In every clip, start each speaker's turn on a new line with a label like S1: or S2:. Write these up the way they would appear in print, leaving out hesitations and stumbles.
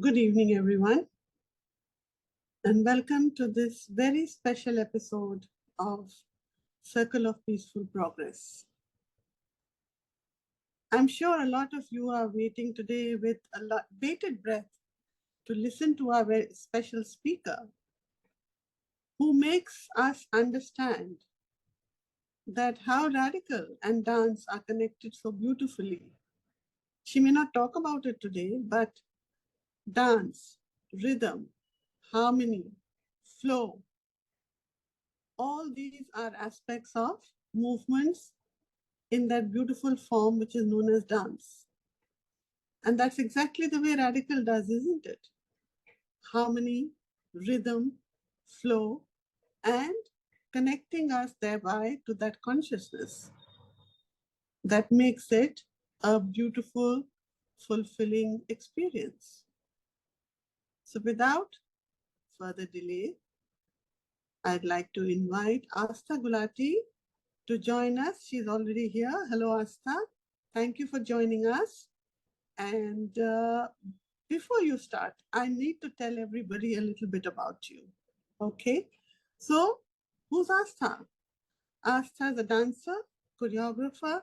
S1: Good evening, everyone, and welcome to this very special episode of Circle of Peaceful Progress. I'm sure a lot of you are waiting today with bated breath to listen to our very special speaker who makes us understand that how radical and dance are connected so beautifully. She may not talk about it today, but dance, rhythm, harmony, flow, all these are aspects of movements in that beautiful form which is known as dance. And that's exactly the way Redikall does, isn't it? Harmony, rhythm, flow, and connecting us thereby to that consciousness that makes it a beautiful, fulfilling experience. So without further delay, I'd like to invite Aastha Gulati to join us. She's already here. Hello, Aastha. Thank you for joining us. And before you start, I need to tell everybody a little bit about you. Okay? So, who's Aastha? Aastha is a dancer, choreographer,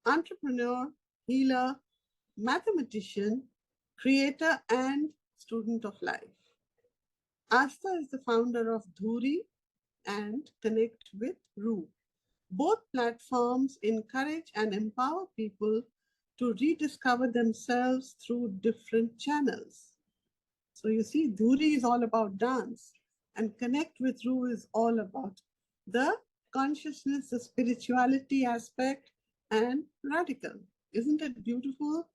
S1: entrepreneur, healer, mathematician, creator, and student of life. Aastha is the founder of Dhuri and Connect with Ru. Both platforms encourage and empower people to rediscover themselves through different channels. So you see, Dhuri is all about dance, and Connect with Ru is all about the consciousness, the spirituality aspect, and Redikall. Isn't it beautiful?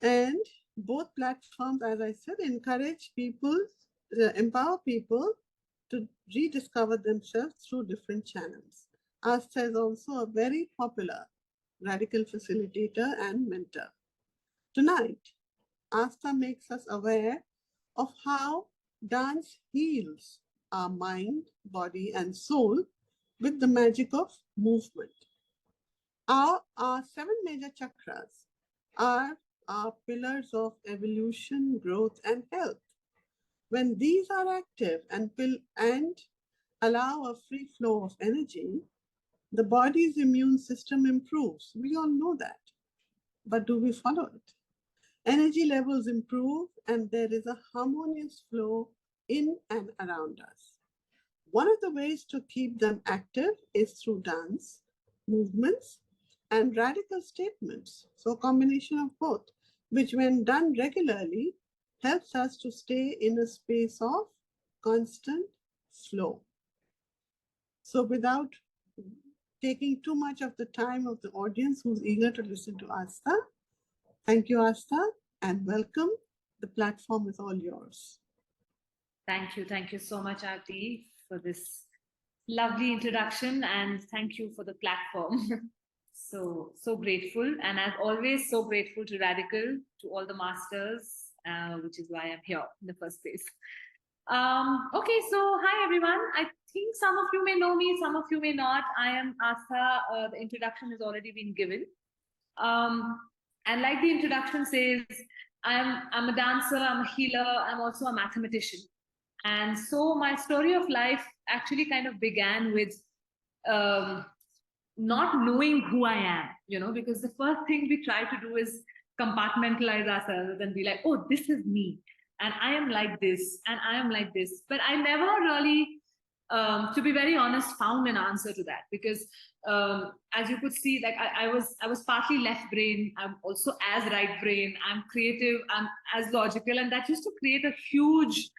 S1: And both platforms, as I said, encourage people, empower people to rediscover themselves through different channels. Aastha is also a very popular Redikall facilitator and mentor. Tonight, Aastha makes us aware of how dance heals our mind, body, and soul with the magic of movement. Our 7 major chakras are our pillars of evolution, growth, and health. When these are active and allow a free flow of energy, the body's immune system improves. We all know that. But do we follow it? Energy levels improve and there is a harmonious flow in and around us. One of the ways to keep them active is through dance, movements, and Redikall statements. So a combination of both, which when done regularly, helps us to stay in a space of constant flow. So without taking too much of the time of the audience who's eager to listen to Aastha, thank you, Aastha, and welcome. The platform is all yours.
S2: Thank you. Thank you so much, Aarti, for this lovely introduction, and thank you for the platform. So grateful, and as always, so grateful to Redikall, to all the masters, which is why I'm here in the first place. Okay, so hi everyone. I think some of you may know me, some of you may not. I am Aastha. The introduction has already been given. And like the introduction says, I'm a dancer, I'm a healer, I'm also a mathematician. And so my story of life actually kind of began with not knowing who I am, because the first thing we try to do is compartmentalize ourselves and be like, oh, this is me. And I am like this, and I am like this. But I never really, to be very honest, found an answer to that, because as you could see, like I was partly left brain. I'm also as right brain. I'm creative. I'm as logical, and that used to create a huge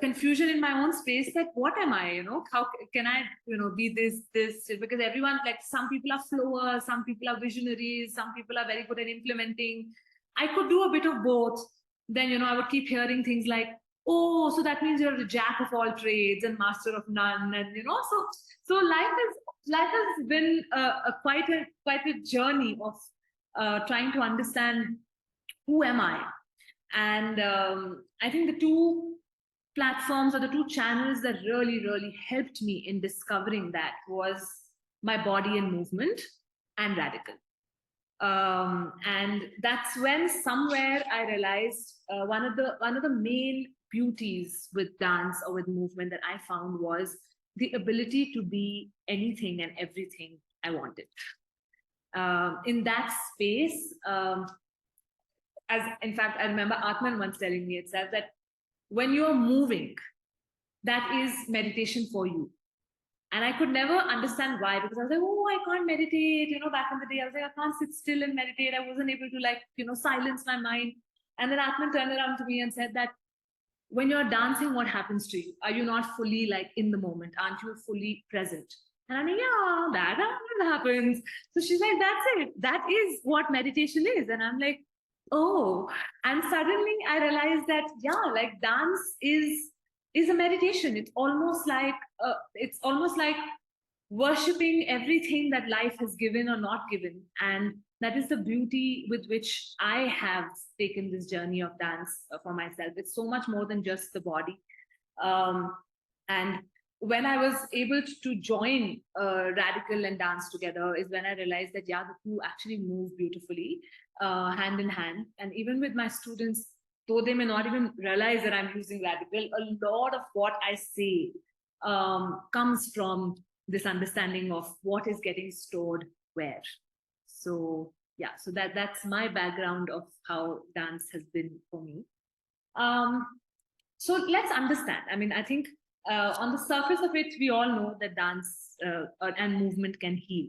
S2: confusion in my own space, that what am I, how can I, be this, because everyone, like some people are flowers, some people are visionaries, some people are very good at implementing. I could do a bit of both. Then, I would keep hearing things like, oh, so that means you're a jack of all trades and master of none. And, so life has been quite a journey of trying to understand who am I. And I think the two platforms or the two channels that really helped me in discovering that was my body and movement and Redikall. And that's when somewhere I realized one of the main beauties with dance or with movement that I found was the ability to be anything and everything I wanted. In that space, as in fact, I remember Aatmn once telling me itself that when you're moving, that is meditation for you. And I could never understand why, because I was like, oh, I can't meditate. Back in the day, I was like, I can't sit still and meditate. I wasn't able to, silence my mind. And then Aatmn turned around to me and said that when you're dancing, what happens to you? Are you not fully like in the moment? Aren't you fully present? And I'm like, yeah, that happens. So she's like, that's it. That is what meditation is. And I'm like, oh. And suddenly I realized that, yeah, like dance is a meditation. It's almost like worshipping everything that life has given or not given. And that is the beauty with which I have taken this journey of dance for myself. It's so much more than just the body. And when I was able to join Redikall and dance together is when I realized that, yeah, the two actually move beautifully hand in hand. And even with my students, though they may not even realize that I'm using Redikall, a lot of what I say comes from this understanding of what is getting stored where. So yeah, so that's my background of how dance has been for me. So let's understand. I mean, I think on the surface of it, we all know that dance and movement can heal.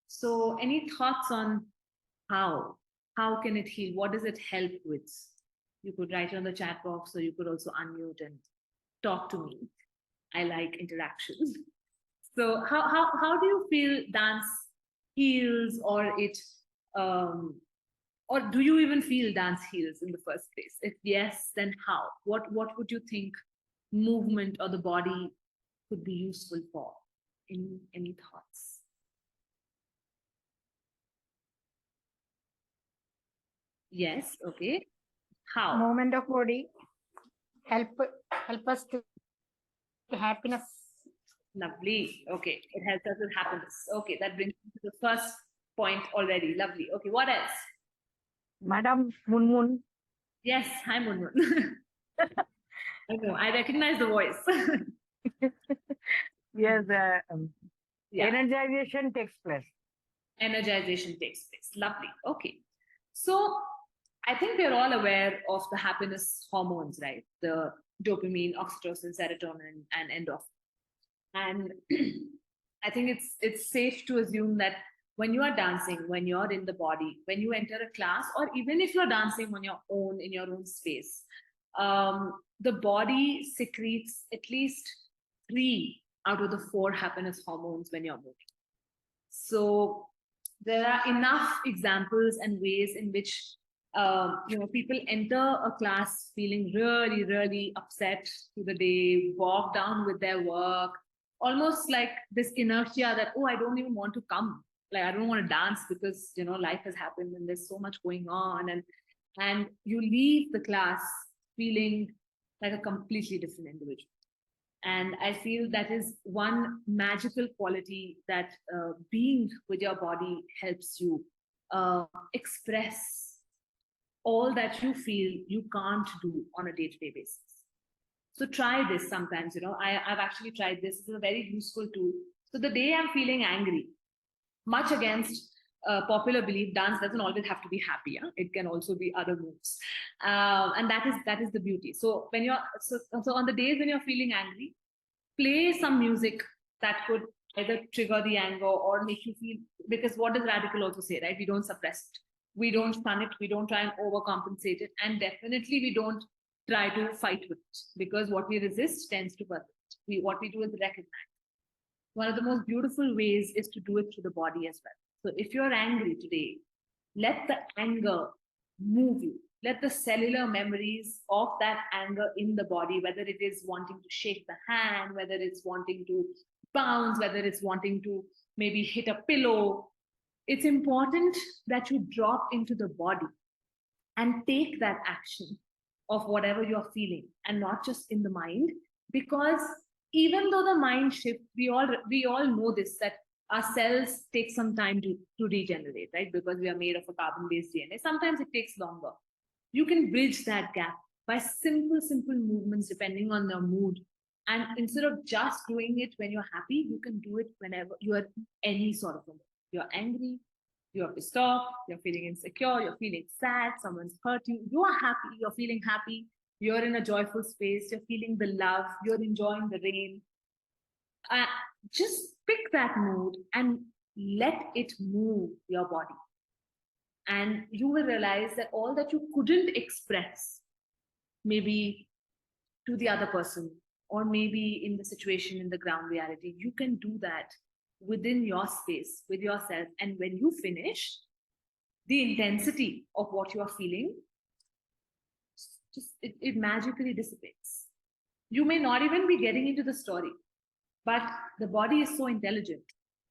S2: So any thoughts on how? How can it heal? What does it help with? You could write it on the chat box, or you could also unmute and talk to me. I like interaction. So how do you feel dance heals, or it or do you even feel dance heals in the first place? If yes, then how? What would you think movement or the body could be useful for? Any thoughts? Yes, okay. How?
S3: Movement of body help us to happiness.
S2: Lovely. Okay, it helps us with happiness. Okay, that brings me to the first point already. Lovely. Okay, what else?
S3: Madam Munmun.
S2: Yes, hi Munmun. I know, I recognize the voice.
S3: Yes,
S2: Yeah.
S3: energization takes place.
S2: Energization takes place. Lovely. Okay. So I think we're all aware of the happiness hormones, right? The dopamine, oxytocin, serotonin, and endorphin. And I think it's safe to assume that when you are dancing, when you're in the body, when you enter a class, or even if you're dancing on your own in your own space, the body secretes at least 3 out of the 4 happiness hormones when you're moving. So there are enough examples and ways in which people enter a class feeling really, really upset through the day, bogged down with their work, almost like this inertia that, oh, I don't even want to come. Like, I don't want to dance because, life has happened and there's so much going on. And you leave the class feeling like a completely different individual. And I feel that is one magical quality that being with your body helps you express all that you feel you can't do on a day-to-day basis. So try this sometimes. I've actually tried this. It's a very useful tool. So the day I'm feeling angry, much against popular belief, dance doesn't always have to be happy. It can also be other moves, and that is the beauty. So when you're so on the days when you're feeling angry, play some music that could either trigger the anger or make you feel. Because what does Redikall also say, right? We don't suppress it, we don't stun it, we don't try and overcompensate it, and definitely we don't try to fight with it, because what we resist tends to persist. What we do is recognize. One of the most beautiful ways is to do it through the body as well. So if you're angry today, let the anger move you. Let the cellular memories of that anger in the body, whether it is wanting to shake the hand, whether it's wanting to bounce, whether it's wanting to maybe hit a pillow, it's important that you drop into the body and take that action of whatever you're feeling, and not just in the mind. Because even though the mind shifts, we all know this, that our cells take some time to regenerate, right? Because we are made of a carbon-based DNA. Sometimes it takes longer. You can bridge that gap by simple movements depending on your mood. And instead of just doing it when you're happy, you can do it whenever you are any sort of a mood. You're angry, you're pissed off, you're feeling insecure, you're feeling sad, someone's hurt you, you are happy, you're feeling happy, you're in a joyful space, you're feeling the love, you're enjoying the rain. Just pick that mood and let it move your body. And you will realize that all that you couldn't express, maybe to the other person, or maybe in the situation, in the ground reality, you can do that within your space, with yourself. And when you finish, the intensity of what you are feeling, it magically dissipates. You may not even be getting into the story, but the body is so intelligent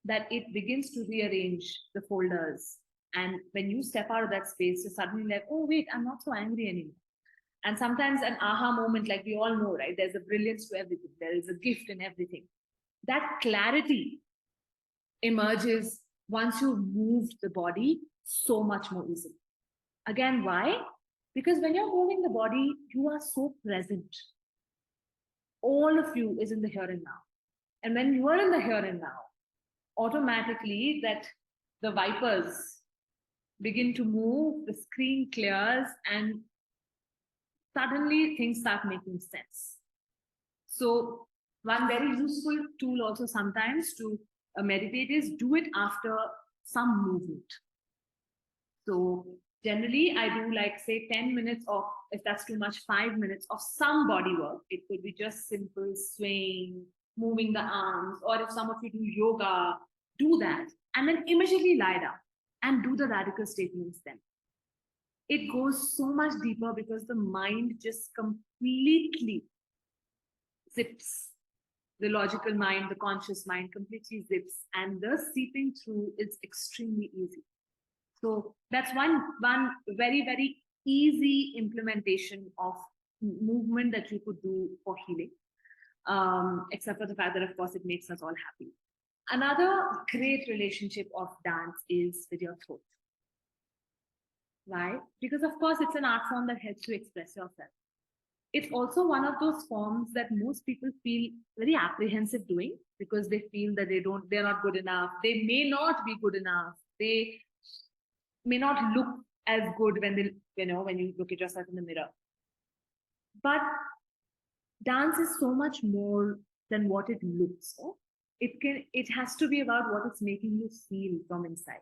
S2: that it begins to rearrange the folders. And when you step out of that space, you're suddenly like, oh, wait, I'm not so angry anymore. And sometimes an aha moment, like we all know, right? There's a brilliance to everything. There is a gift in everything. That clarity emerges once you've moved the body so much more easily. Again, why? Because when you're moving the body, you are so present. All of you is in the here and now. And when you are in the here and now, automatically that the vipers begin to move, the screen clears, and suddenly things start making sense. So one very useful tool also sometimes to meditate is do it after some movement. So generally I do like say 10 minutes of, if that's too much, 5 minutes of some body work. It could be just simple swaying, moving the arms, or if some of you do yoga, do that. And then immediately lie down and do the radical statements then. It goes so much deeper because the mind just completely zips. The logical mind, the conscious mind completely zips, and the seeping through is extremely easy. So that's one very, very easy implementation of movement that you could do for healing, except for the fact that, of course, it makes us all happy. Another great relationship of dance is with your throat. Why? Because, of course, it's an art form that helps you express yourself. It's also one of those forms that most people feel very apprehensive doing because they feel that they're not good enough. They may not be good enough. They may not look as good when when you look at yourself in the mirror. But dance is so much more than what it looks. So it has to be about what it's making you feel from inside.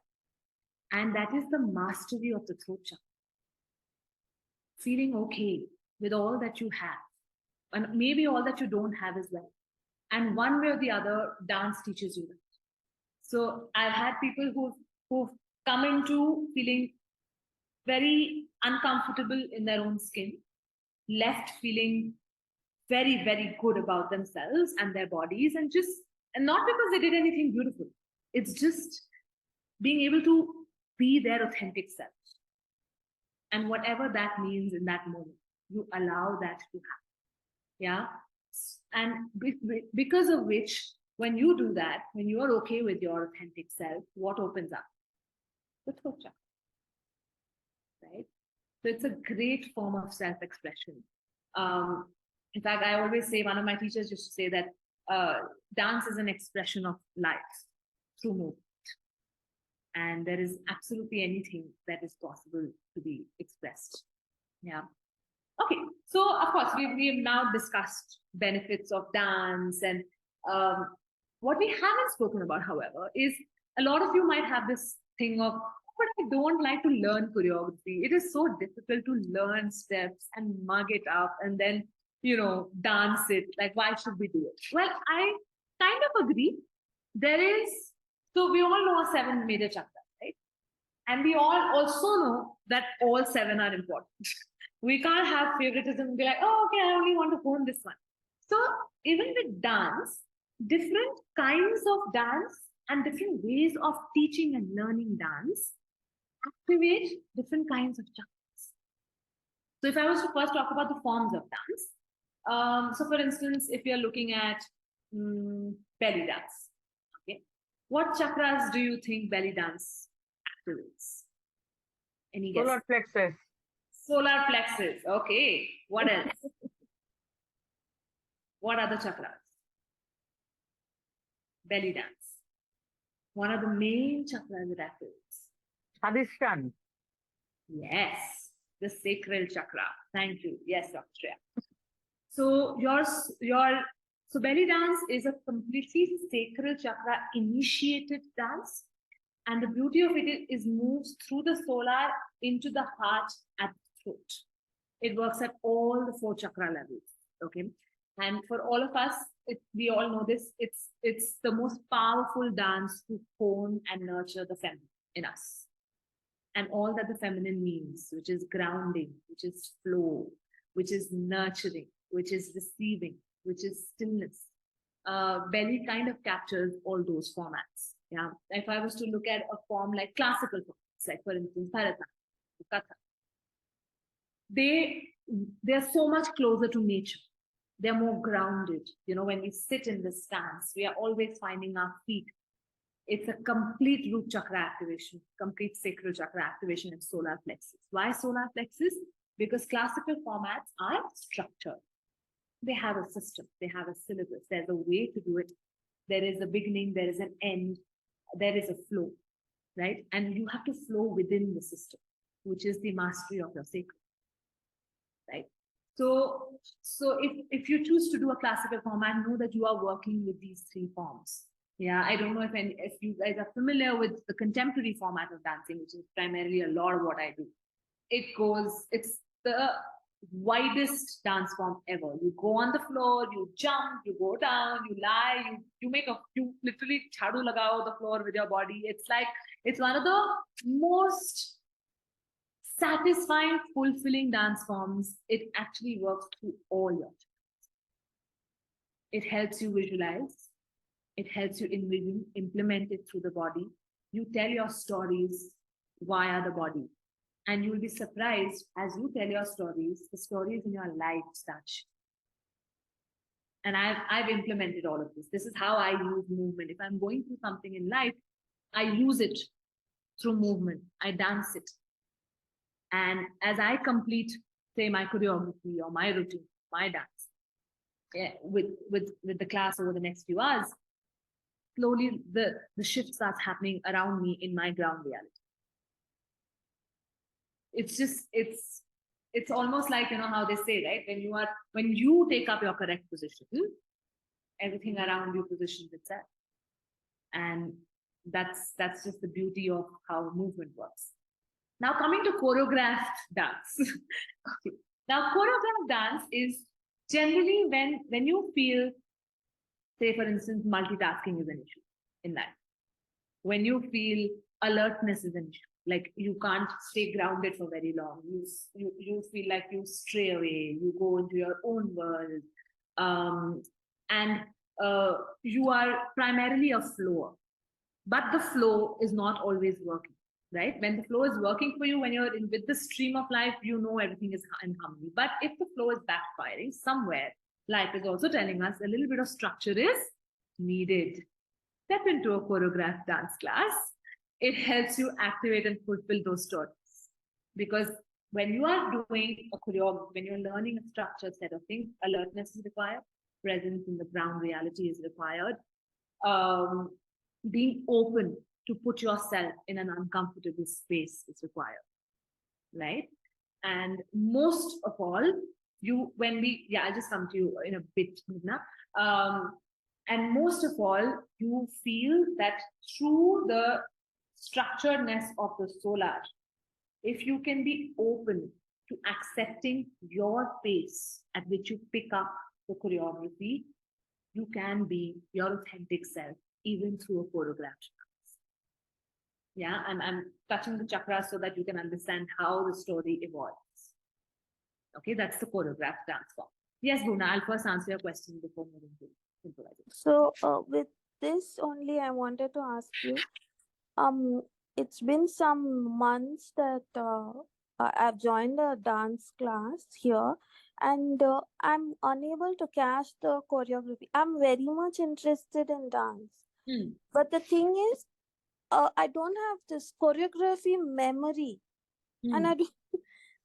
S2: And that is the mastery of the throat chakra. Feeling okay with all that you have, and maybe all that you don't have as well. And one way or the other, dance teaches you that. So I've had people who've come into feeling very uncomfortable in their own skin, left feeling very, very good about themselves and their bodies, and not because they did anything beautiful. It's just being able to be their authentic self. And whatever that means in that moment, you allow that to happen. Yeah. And because of which, when you do that, when you are okay with your authentic self, what opens up? The throat chakra. Right? So it's a great form of self-expression. In fact, I always say, one of my teachers used to say that dance is an expression of life through movement. And there is absolutely anything that is possible to be expressed. Yeah. Okay. So, of course, we've now discussed benefits of dance. And what we haven't spoken about, however, is a lot of you might have this thing of, but I don't like to learn choreography. It is so difficult to learn steps and mug it up and then, dance it. Like, why should we do it? Well, I kind of agree. So we all know 7 major chakras, right? And we all also know that all 7 are important. We can't have favoritism and be like, oh, okay, I only want to hone this one. So even with dance, different kinds of dance and different ways of teaching and learning dance activate different kinds of chakras. So if I was to first talk about the forms of dance, so for instance, if you're looking at belly dance, okay, What chakras do you think belly dance activates? Any guess?
S3: Solar plexus.
S2: Solar plexus. Okay. What else? What other chakras? Belly dance. One of the main chakras that activates.
S3: Adhishtan.
S2: Yes, the sacral chakra. Thank you. Yes, Dr. Shreya. So so belly dance is a completely sacral chakra initiated dance, and the beauty of it is moves through the solar into the heart at the throat. It works at all the 4 chakra levels. Okay, and for all of us, we all know this. It's the most powerful dance to hone and nurture the feminine in us, and all that the feminine means, which is grounding, which is flow, which is nurturing, which is receiving, which is stillness. Belly kind of captures all those formats. Yeah, if I was to look at a form like classical forms, like for instance, Bharatanatyam, Katha, they're so much closer to nature. They're more grounded. You know, when we sit in this stance, we are always finding our feet. It's a complete root chakra activation, complete sacral chakra activation and solar plexus. Why solar plexus? Because classical formats are structured. They have a system, they have a syllabus, there's a way to do it. There is a beginning, there is an end, there is a flow, right? And you have to flow within the system, which is the mastery of your sacral, right? So if you choose to do a classical format, know that you are working with these 3 forms. Yeah, I don't know if you guys are familiar with the contemporary format of dancing, which is primarily a lot of what I do. It's the widest dance form ever. You go on the floor, you jump, you go down, you lie, you literally chadu lagao the floor with your body. It's one of the most satisfying, fulfilling dance forms. It actually works through all your chakras. It helps you visualize. It helps you envision, implement it through the body. You tell your stories via the body. And you will be surprised as you tell your stories, the stories in your life start. And I've implemented all of this. This is how I use movement. If I'm going through something in life, I use it through movement. I dance it. And as I complete, say, my choreography or my routine, my dance, with the class over the next few hours, slowly the shift starts happening around me in my ground reality. It's almost like, you know how they say, right? When you take up your correct position, everything around you positions itself. And that's just the beauty of how movement works. Now coming to choreographed dance. Okay. Now choreographed dance is generally when you feel, say for instance, multitasking is an issue in life. When you feel alertness is an issue, like you can't stay grounded for very long. You feel like you stray away, you go into your own world, and you are primarily a flower. But the flow is not always working, right? When the flow is working for you, when you're with the stream of life, you know everything is in harmony. But if the flow is backfiring somewhere, life is also telling us a little bit of structure is needed. Step into a choreographed dance class. It helps you activate and fulfill those stories. Because when you are doing a choreography, when you're learning a structured set of things, alertness is required, presence in the ground reality is required, being open to put yourself in an uncomfortable space is required, right? And most of all, I'll just come to you in a bit, Meghna. And most of all, you feel that through the structuredness of the solar, if you can be open to accepting your pace at which you pick up the choreography, you can be your authentic self, even through a choreographed dance. Yeah, and I'm touching the chakras so that you can understand how the story evolves. Okay, that's the choreographed dance form. Yes, Buna, I'll first answer your question before moving to improvisation.
S4: So, with this only, I wanted to ask you. It's been some months that I've joined a dance class here, and I'm unable to catch the choreography. I'm very much interested in dance,
S2: Hmm.
S4: But the thing is, I don't have this choreography memory, and
S2: Hmm.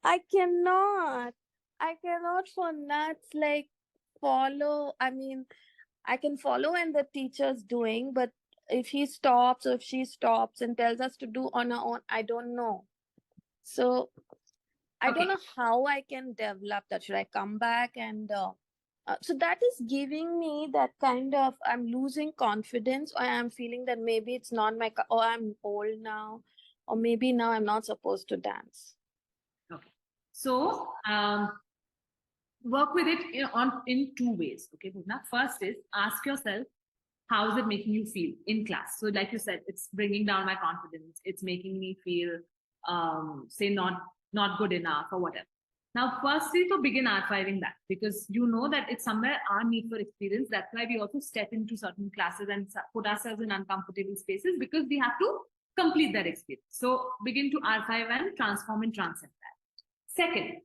S4: I cannot for nuts like follow. I mean, I can follow when the teacher's doing, but if he stops or if she stops and tells us to do on our own, I don't know. So I don't
S2: Okay.
S4: know how I can develop that. Should I come back and so that is giving me that kind of I'm losing confidence, or I'm feeling that maybe it's not my or I'm old now, or maybe now I'm not supposed to dance.
S2: Okay. So work with it in two ways. Okay, Bhuvna. First is ask yourself, how is it making you feel in class? So, like you said, it's bringing down my confidence. It's making me feel, say, not good enough or whatever. Now, firstly, to begin archiving that, because you know that it's somewhere our need for experience. That's why we also step into certain classes and put ourselves in uncomfortable spaces, because we have to complete that experience. So begin to archive and transform and transcend that. Second,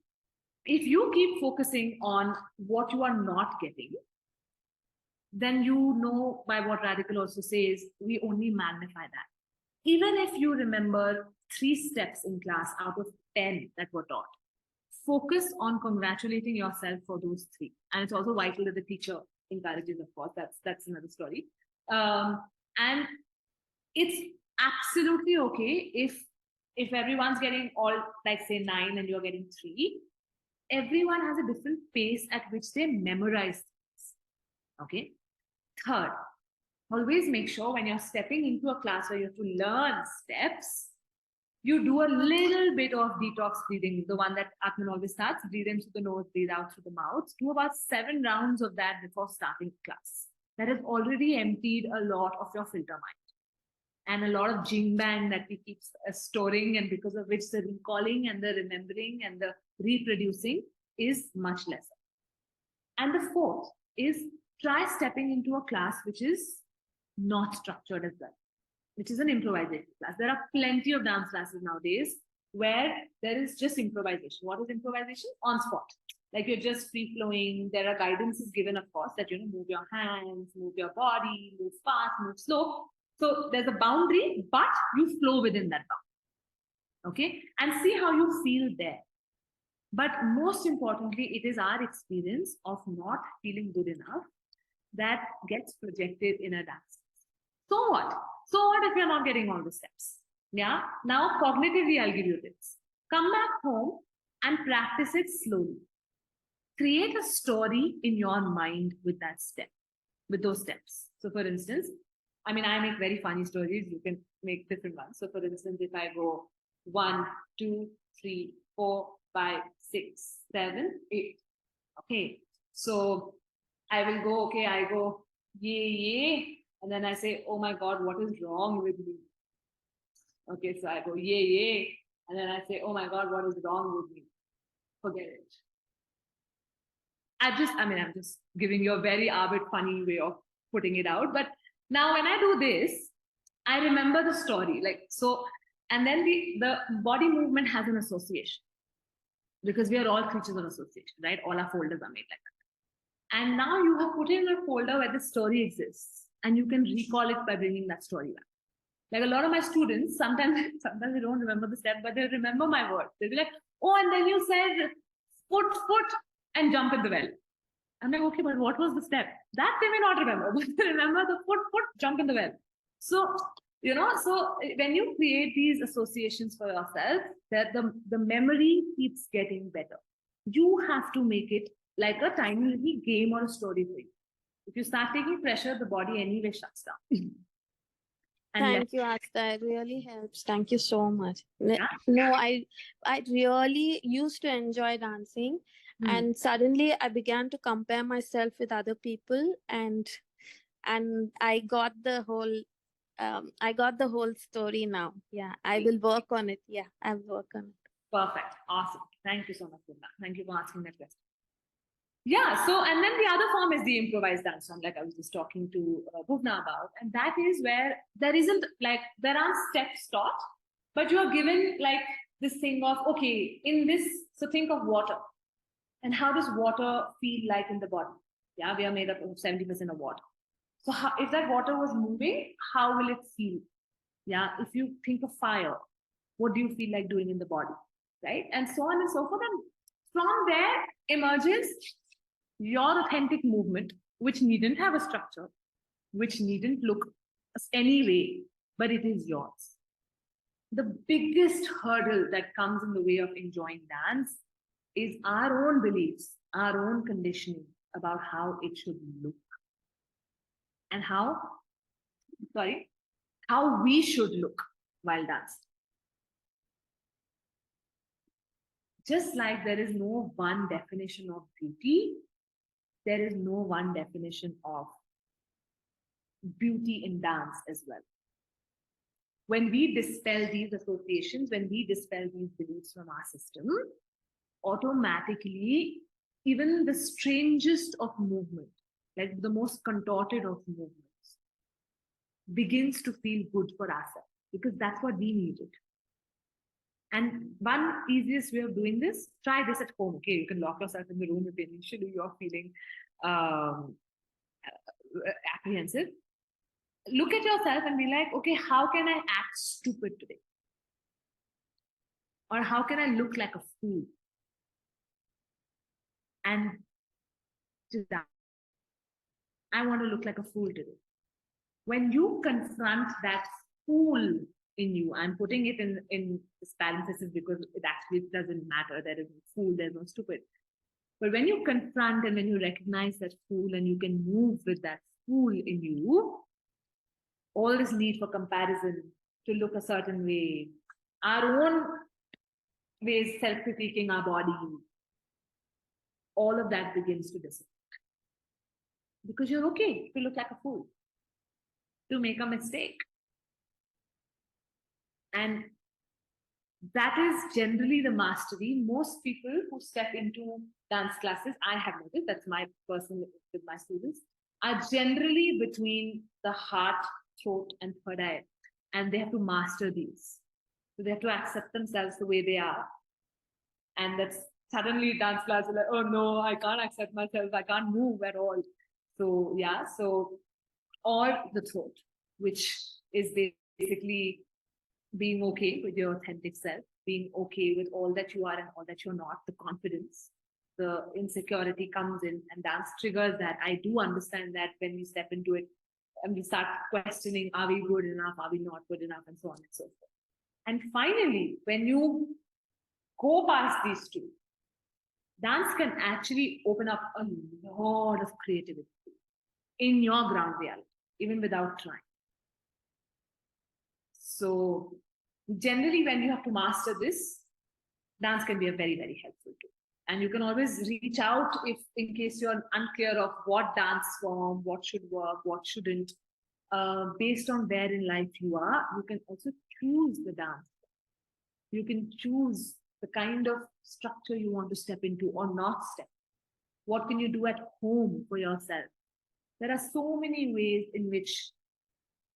S2: if you keep focusing on what you are not getting, then you know, by what Redikall also says, we only magnify that. Even if you remember 3 steps in class out of 10 that were taught, focus on congratulating yourself for those 3. And it's also vital that the teacher encourages, of course. That's another story. And it's absolutely okay if everyone's getting all, like, say, 9 and you're getting 3. Everyone has a different pace at which they memorize things. Okay. Third, always make sure when you're stepping into a class where you have to learn steps, you do a little bit of detox breathing, the one that Aatmn always starts: breathe in through the nose, breathe out through the mouth. Do about 7 rounds of that before starting class. That has already emptied a lot of your filter mind. And a lot of jing bang that we keep storing, and because of which the recalling and the remembering and the reproducing is much lesser. And the fourth is, try stepping into a class which is not structured as well, which is an improvisation class. There are plenty of dance classes nowadays where there is just improvisation. What is improvisation? On spot. Like, you're just free flowing. There are guidances given, of course, that, move your hands, move your body, move fast, move slow. So there's a boundary, but you flow within that boundary. Okay? And see how you feel there. But most importantly, it is our experience of not feeling good enough that gets projected in a dance. So what? So what if you're not getting all the steps? Yeah. Now, cognitively, I'll give you tips. Come back home and practice it slowly. Create a story in your mind with that step, with those steps. So, for instance, I make very funny stories. You can make different ones. So, for instance, if I go 1, 2, 3, 4, 5, 6, 7, 8. Okay. So I will go, okay, I go, yeah. And then I say, oh my God, what is wrong with me? Okay, so I go, yeah. And then I say, oh my God, what is wrong with me? Forget it. I'm just giving you a very funny way of putting it out. But now when I do this, I remember the story. Like, so, and then the body movement has an association, because we are all creatures of association, right? All our folders are made like that. And now you have put in a folder where the story exists, and you can recall it by bringing that story back. Like, a lot of my students, sometimes they don't remember the step, but they remember my word. They'll be like, oh, and then you said foot, and jump in the well. I'm like, okay, but what was the step? That they may not remember, but they remember the foot, jump in the well. So, so when you create these associations for yourself, that the memory keeps getting better. You have to make it like a tiny little game or a story for you. If you start taking pressure, the body anyway shuts down.
S4: Thank you, Aastha. It really helps. Thank you so much.
S2: Yeah?
S4: No, I really used to enjoy dancing, and suddenly I began to compare myself with other people, and I got the whole story now. Yeah, I will work on it. Yeah, I'll work on it.
S2: Perfect. Awesome. Thank you so much, Bhuvna. Thank you for asking that question. Yeah, so, and then the other form is the improvised dance form, like I was just talking to Bhuvna about. And that is where there isn't, like, there aren't steps taught, but you're given like this thing of, okay, in this, so think of water. And how does water feel like in the body? Yeah, we are made up of 70% of water. So if that water was moving, how will it feel? Yeah, if you think of fire, what do you feel like doing in the body, right? And so on and so forth. And from there emerges your authentic movement, which needn't have a structure, which needn't look any way, but it is yours. The biggest hurdle that comes in the way of enjoying dance is our own beliefs, our own conditioning about how it should look and how we should look while dancing. Just like there is no one definition of beauty, there is no one definition of beauty in dance as well. When we dispel these associations, when we dispel these beliefs from our system, automatically, even the strangest of movement, like the most contorted of movements, begins to feel good for ourselves, because that's what we needed. And one easiest way of doing this, try this at home. Okay, you can lock yourself in the room if initially you're feeling apprehensive. Look at yourself and be like, okay, how can I act stupid today? Or how can I look like a fool? And just that, I want to look like a fool today. When you confront that fool in you, I'm putting it in this parenthesis because it actually doesn't matter. There is no fool, there's no stupid. But when you confront and when you recognize that fool and you can move with that fool in you, all this need for comparison, to look a certain way, our own ways, self-critiquing our body, all of that begins to disappear. Because you're okay to look like a fool, to make a mistake. And that is generally the mastery. Most people who step into dance classes, I have noticed, that's my personal with my students, are generally between the heart, throat, and third eye. And they have to master these. So they have to accept themselves the way they are. And that's suddenly dance class is like, oh no, I can't accept myself, I can't move at all. So yeah, or the throat, which is basically being okay with your authentic self, being okay with all that you are and all that you're not, the confidence, the insecurity comes in, and dance triggers that. I do understand that when we step into it and we start questioning, are we good enough, are we not good enough, and so on and so forth. And finally, when you go past these two, dance can actually open up a lot of creativity in your ground reality, even without trying. So generally, when you have to master this, dance can be a very, very helpful tool. And you can always reach out if, in case you're unclear of what dance form, what should work, what shouldn't. Based on where in life you are, you can also choose the dance. You can choose the kind of structure you want to step into or not step. What can you do at home for yourself? There are so many ways in which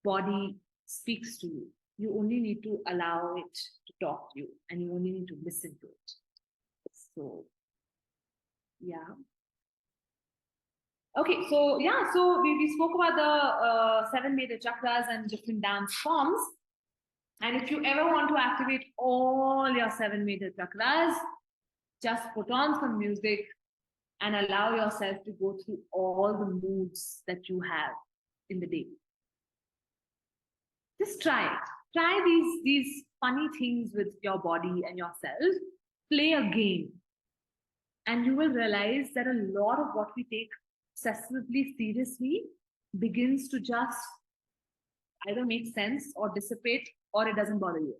S2: body speaks to you. You only need to allow it to talk to you, and you only need to listen to it. So, yeah. Okay, so yeah, so we spoke about the 7 major chakras and different dance forms. And if you ever want to activate all your 7 major chakras, just put on some music and allow yourself to go through all the moods that you have in the day. Just try it. Try these funny things with your body and yourself. Play a game. And you will realize that a lot of what we take excessively seriously begins to just either make sense or dissipate, or it doesn't bother you.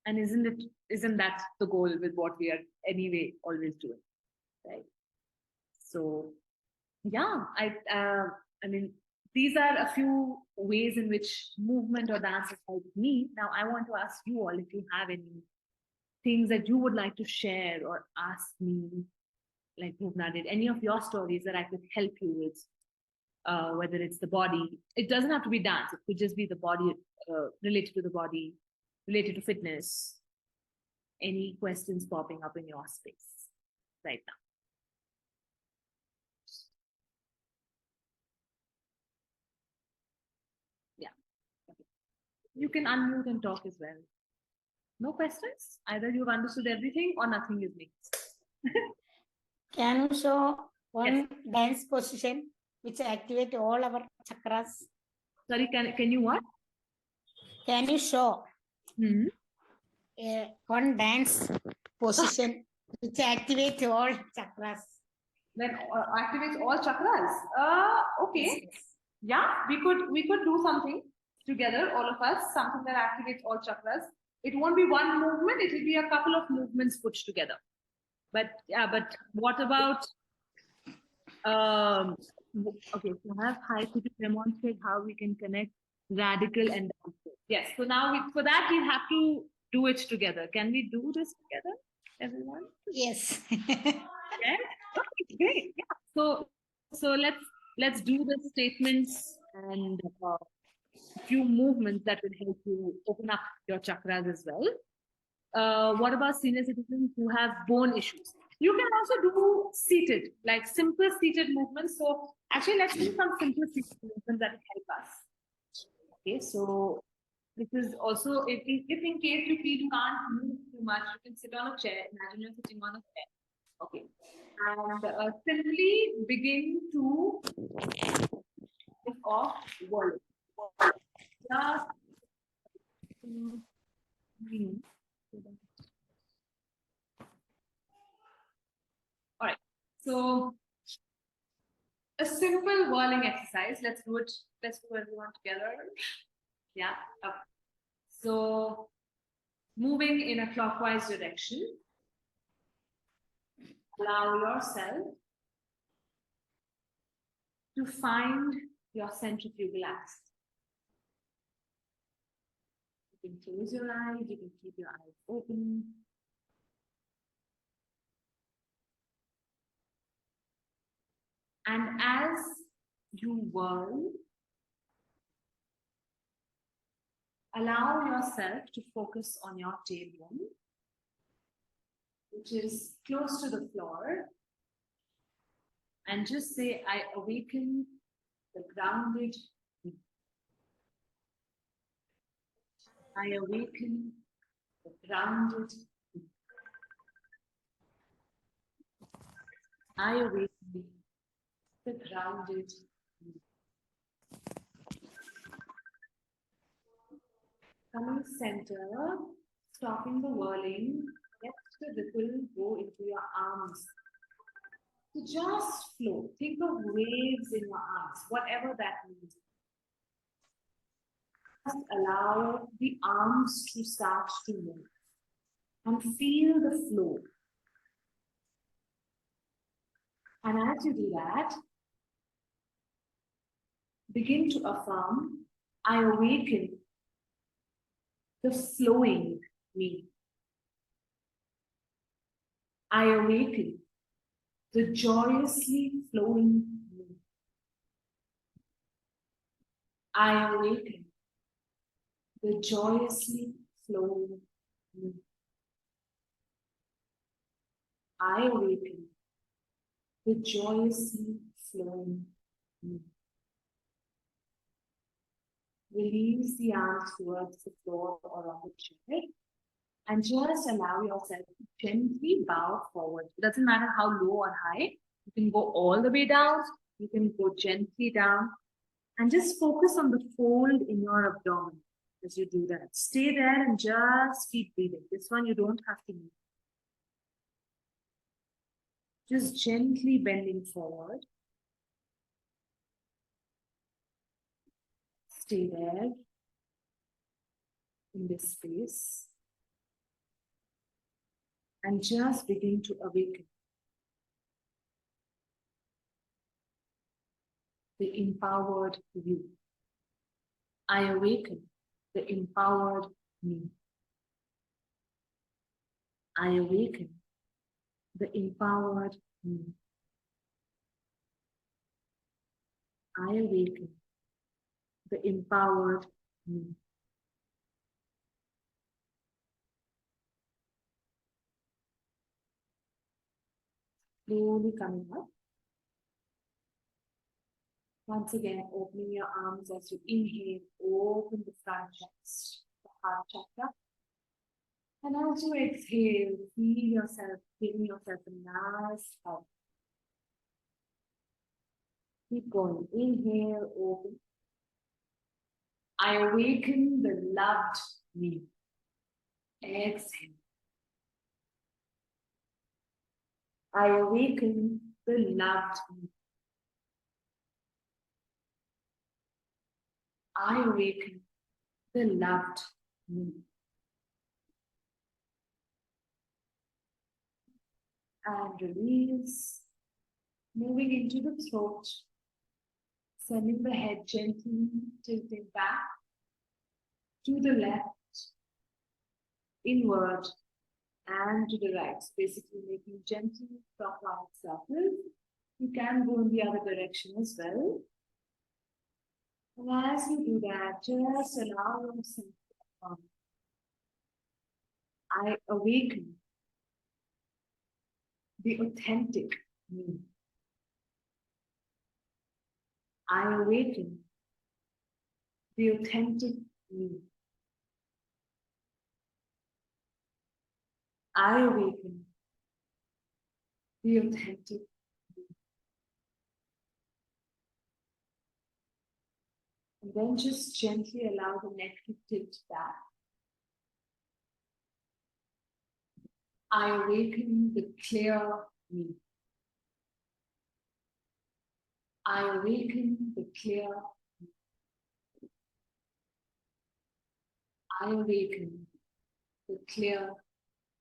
S2: And isn't that the goal with what we are anyway always doing, right? So yeah, I mean, these are a few ways in which movement or dance has helped me. Now I want to ask you all if you have any things that you would like to share or ask me, like Bhuvna did, any of your stories that I could help you with, whether it's the body. It doesn't have to be dance. It could just be the body, related to the body, related to fitness. Any questions popping up in your space right now? You can unmute and talk as well. No questions? Either you've understood everything or nothing is mixed.
S3: Can you show one
S2: Yes.
S3: dance position which activate all our chakras?
S2: Sorry, can you what?
S3: Can you show one dance position which activate all chakras?
S2: That activates all chakras. Okay. Yeah, we could do something together, all of us, something that activates all chakras. It won't be one movement, it will be a couple of movements put together. But yeah, but what about okay, so have Hai, could you demonstrate how we can connect Redikall and Aastha? Yes, so now for that we have to do it together. Can we do this together, everyone?
S3: Yes.
S2: Yes. Okay, great. Yeah. So let's do the statements and a few movements that will help you open up your chakras as well. What about senior citizens who have bone issues? You can also do seated, like simple seated movements. So actually, let's do some simple seated movements that help us. Okay, so this is also if in case you feel you can't move too much, you can sit on a chair. Imagine you're sitting on a chair. Okay, and simply begin to think of world. Just all right. So a simple whirling exercise. Let's do it. Let's do everyone together. Yeah. Okay. So moving in a clockwise direction. Allow yourself to find your centrifugal axis. You can close your eyes, you can keep your eyes open. And as you whirl, allow yourself to focus on your tailbone, which is close to the floor, and just say, I awaken the grounded me. I awaken the grounded me. I awaken the grounded me. Coming center, stopping the whirling, let the ripple go into your arms. So just flow. Think of waves in your arms, whatever that means. Just allow the arms to start to move and feel the flow. And as you do that, begin to affirm, I awaken the flowing me. I awaken the joyously flowing me. I awaken the joyously flowing me. I awaken the joyously flowing me. Release the arms towards the floor or on the chair and just allow yourself to gently bow forward. It doesn't matter how low or high. You can go all the way down. You can go gently down and just focus on the fold in your abdomen as you do that. Stay there and just keep breathing. This one you don't have to move. Just gently bending forward. Stay there in this space and just begin to awaken the empowered you. I awaken the empowered me. I awaken the empowered me. I awaken the empowered me. Slowly coming up. Once again, opening your arms as you inhale, open the front chest, the heart chakra. And as you exhale, feel yourself, giving yourself a nice hug. Keep going. Inhale, open. I awaken the loved me. Exhale. I awaken the loved me. I awaken the loved me. And release. Moving into the throat. Sending the head gently tilting back to the left, inward, and to the right. Basically making gentle clockwise circles. You can go in the other direction as well. And as you do that, just allow yourself to affirm. I awaken the authentic me. I awaken the authentic me. I awaken the authentic me. And then just gently allow the neck to tilt back. I awaken the clear me. I awaken the clear me. I awaken the clear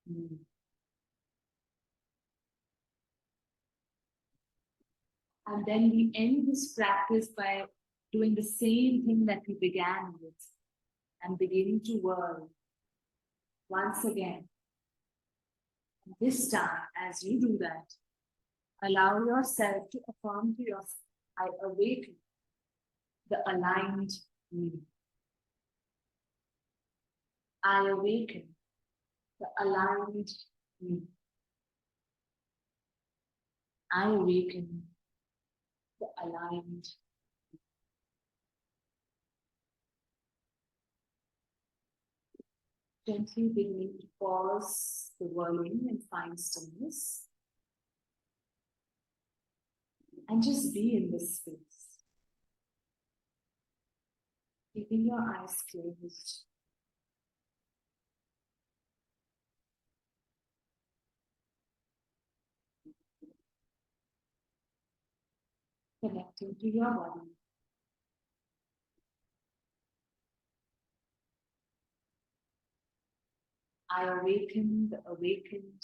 S2: me. And then we end this practice by doing the same thing that we began with and beginning to whirl once again. And this time, as you do that, allow yourself to affirm to yourself, I awaken the aligned me. I awaken the aligned me. I awaken the aligned. Gently beginning to pause the whirling and find stillness. And just be in this space. Keeping your eyes closed. Connecting to your body. I awaken the awakened.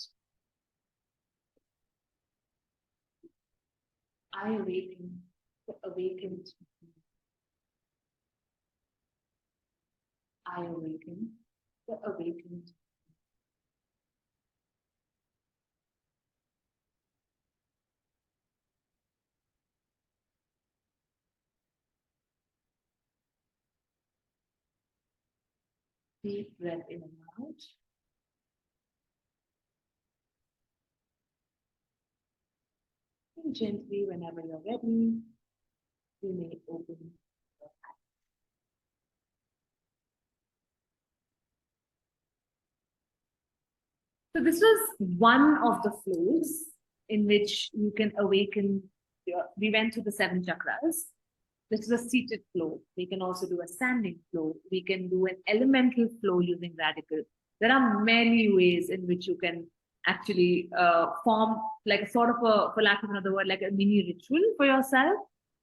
S2: I awaken the awakened. I awaken the awakened. Deep breath in and out. And gently, whenever you're ready, you may open your eyes. So this was one of the flows in which you can awaken we went to the 7 chakras. This is a seated flow. We can also do a standing flow. We can do an elemental flow using Redikall. There are many ways in which you can actually form like a sort of a, for lack of another word, like a mini ritual for yourself,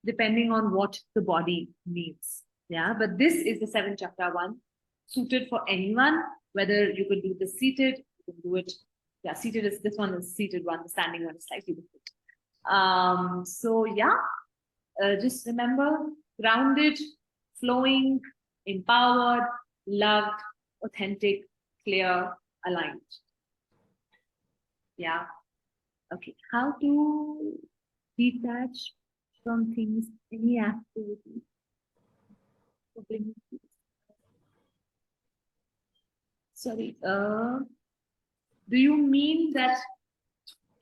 S2: depending on what the body needs. Yeah, but this is the 7 chakra one, suited for anyone, whether you could do the seated, you can do it. Yeah, seated is, this one is seated one, the standing one is slightly different. So yeah, just remember, grounded, flowing, empowered, loved, authentic, clear, aligned. Yeah. Okay. How to detach from things, any activity? Sorry. Do you mean that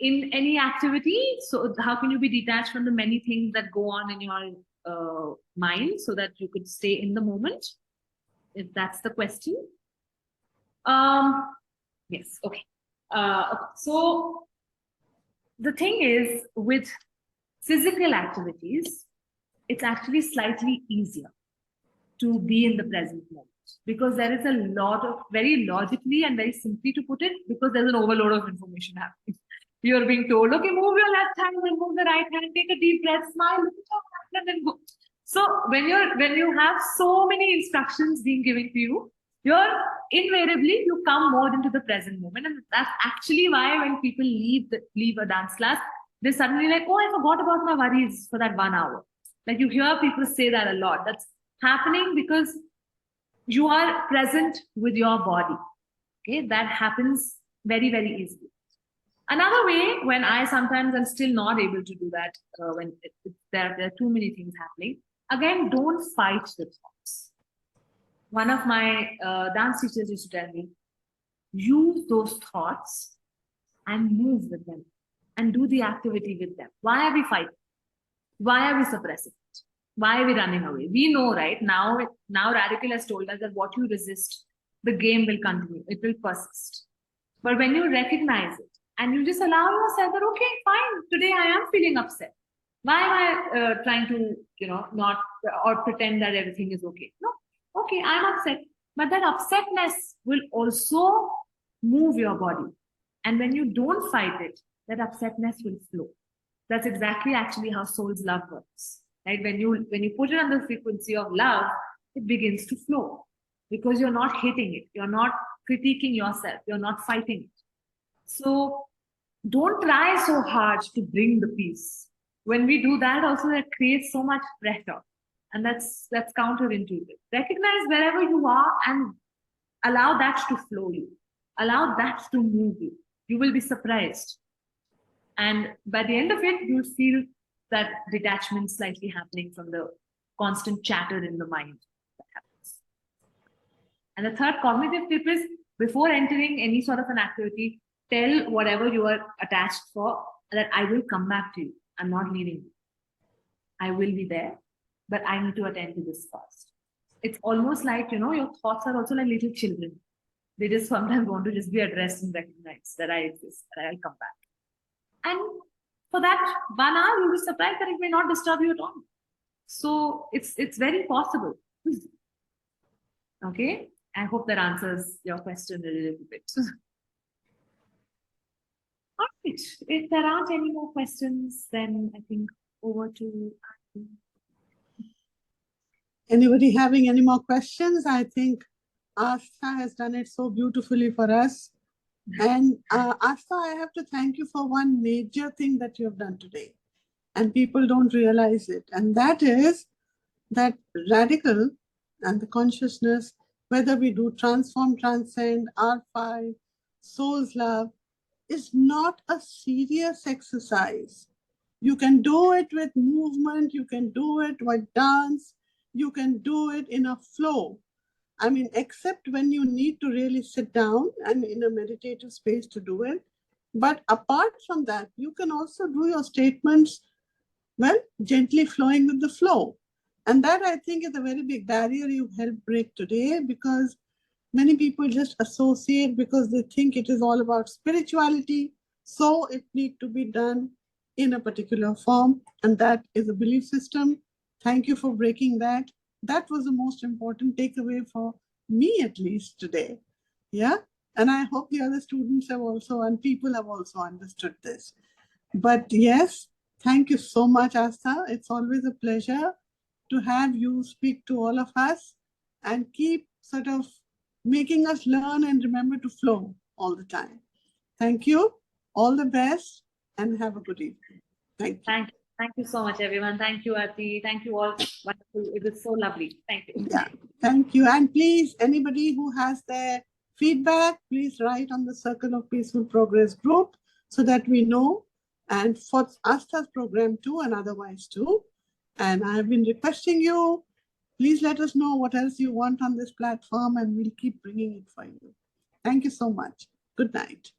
S2: in any activity? So how can you be detached from the many things that go on in your mind so that you could stay in the moment? If that's the question. Yes, okay. So the thing is, with physical activities, it's actually slightly easier to be in the present moment because there is a lot of, very logically and very simply to put it, because there's an overload of information happening. You're being told, okay, move your left hand, then move the right hand, take a deep breath, smile, look at your hand, and then go. So when you have so many instructions being given to you, you're invariably you come more into the present moment, and that's actually why when people leave a dance class, they're suddenly like, oh, I forgot about my worries for that 1 hour. Like you hear people say that a lot. That's happening because you are present with your body. Okay, that happens very, very easily. Another way, when I sometimes am still not able to do that, when there are too many things happening, again, don't fight the thoughts. One of my dance teachers used to tell me, use those thoughts and move with them and do the activity with them. Why are we fighting? Why are we suppressing it? Why are we running away? We know, right? Now Redikall has told us that what you resist, the game will continue. It will persist. But when you recognize it and you just allow yourself that, okay, fine, today I am feeling upset. Why am I trying to, not or pretend that everything is okay? No, okay, I'm upset. But that upsetness will also move your body. And when you don't fight it, that upsetness will flow. That's exactly actually how soul's love works. Right? When you put it on the frequency of love, it begins to flow because you're not hating it, you're not critiquing yourself, you're not fighting it. So don't try so hard to bring the peace. When we do that, also that creates so much pressure, and that's counterintuitive. Recognize wherever you are and allow that to flow you, allow that to move you. You will be surprised. And by the end of it, you'll feel that detachment slightly happening from the constant chatter in the mind that happens. And the third cognitive tip is, before entering any sort of an activity, tell whatever you are attached for that I will come back to you. I'm not leaving you. I will be there, but I need to attend to this first. It's almost like, your thoughts are also like little children. They just sometimes want to just be addressed and recognized that I exist, that I'll come back. And for that 1 hour, you'll be surprised that it may not disturb you at all. So it's very possible. Okay, I hope that answers your question a little bit. All right, if there aren't any more questions, then I think over to Aatmn.
S1: Anybody having any more questions? I think Aastha has done it so beautifully for us. And Aastha, I have to thank you for one major thing that you have done today. And people don't realize it. And that is that Redikall and the consciousness, whether we do transform, transcend, R5, soul's love, is not a serious exercise. You can do it with movement, you can do it with dance, you can do it in a flow. I mean, except when you need to really sit down and in a meditative space to do it. But apart from that, you can also do your statements, gently flowing with the flow. And that, I think, is a very big barrier you helped break today, because many people just associate because they think it is all about spirituality. So it needs to be done in a particular form. And that is a belief system. Thank you for breaking that. That was the most important takeaway for me, at least today. Yeah. And I hope the other students have also, and people have also understood this. But yes, thank you so much, Aastha. It's always a pleasure to have you speak to all of us and keep sort of making us learn and remember to flow all the time. Thank you. All the best and have a good evening. Thank you.
S2: Thank you so much, everyone. Thank you, Aarti. Thank you all. Wonderful. It was so lovely. Thank you.
S1: Yeah, thank you. And please, anybody who has their feedback, please write on the Circle of Peaceful Progress group so that we know, and for Aastha's program too, and otherwise too. And I've been requesting you, please let us know what else you want on this platform and we'll keep bringing it for you. Thank you so much. Good night.